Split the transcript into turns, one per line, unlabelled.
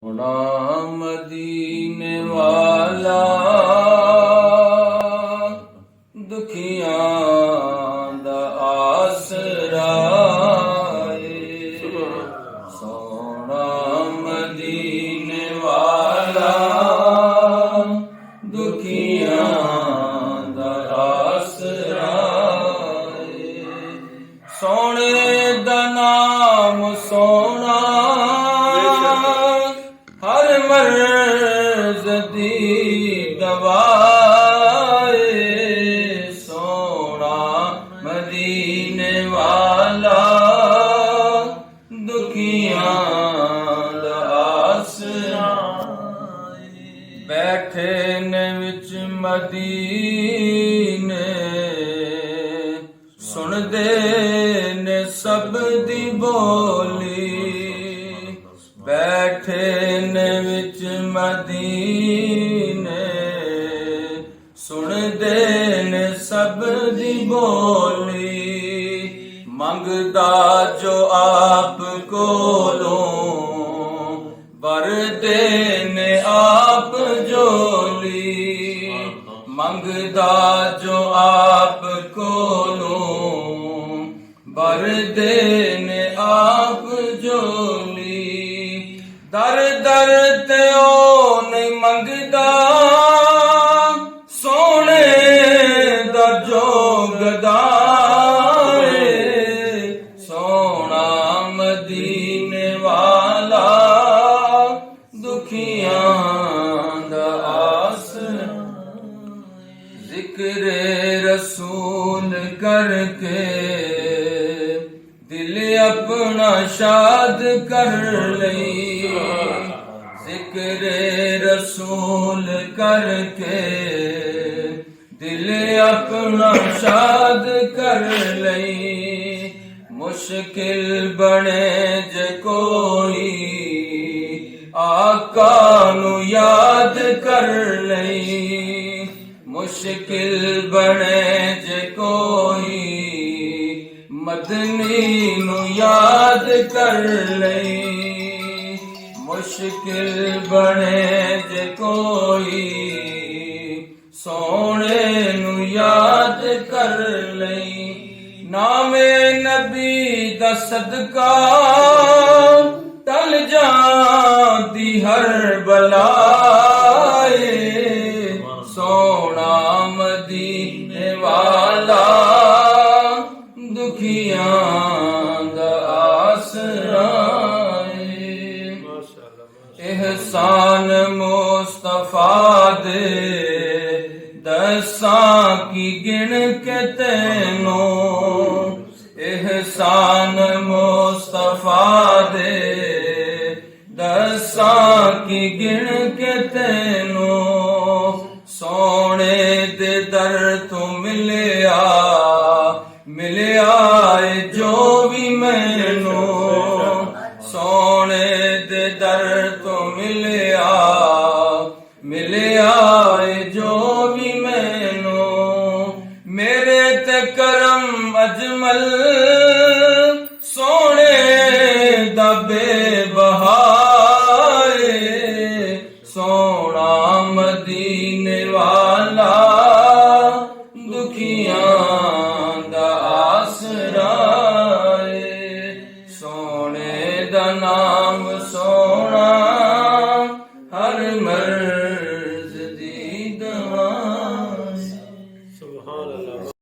बड़ा मदीने वाला दुखियां दा आसरा है। सोना मदीने वाला दुखियां दा आसरा है। सोने दा नाम सोना हर मर्ज दी दवाए। सोना मदीने वाला दुखियां दा आसरा। बैठे ने विच मदीने सुनदे ने सब दी बोली। बैठे ने विच मदीने सुनदे ने सब दी बोली। मंगदा जो आप कोलों बरदे ने आप जोली। मंगदा जो आप कोलों बरदे ने आप जोली। दर दर ते ओ नहीं मंगदा सोने दा जोगदा है। सोना मदीने वाला दुखियां दा आसरा। जिक्र रसूल करके दिल अपना शाद कर लई। जिक्र रसूल करके दिल अपना शाद कर लई। मुश्किल बने जे कोई आका नू याद कर लई। मुश्किल बने जे कोई मदनी नू याद कर लई। मुश्किल बने जे कोई सोने नू याद कर लई। नामे नबी दा सदका टल जांदी हर बलाए। सोना मदीने वाला दुखियां दा आसरा है। एहसान मुस्तफा दे दसां की गिन के तैनों। एहसान मुस्तफा दे दसां की गिन के तैनों। सोने दे दर तो मिलिया मिलिया जो भी मैनू। सोने दे दर तो मिलिया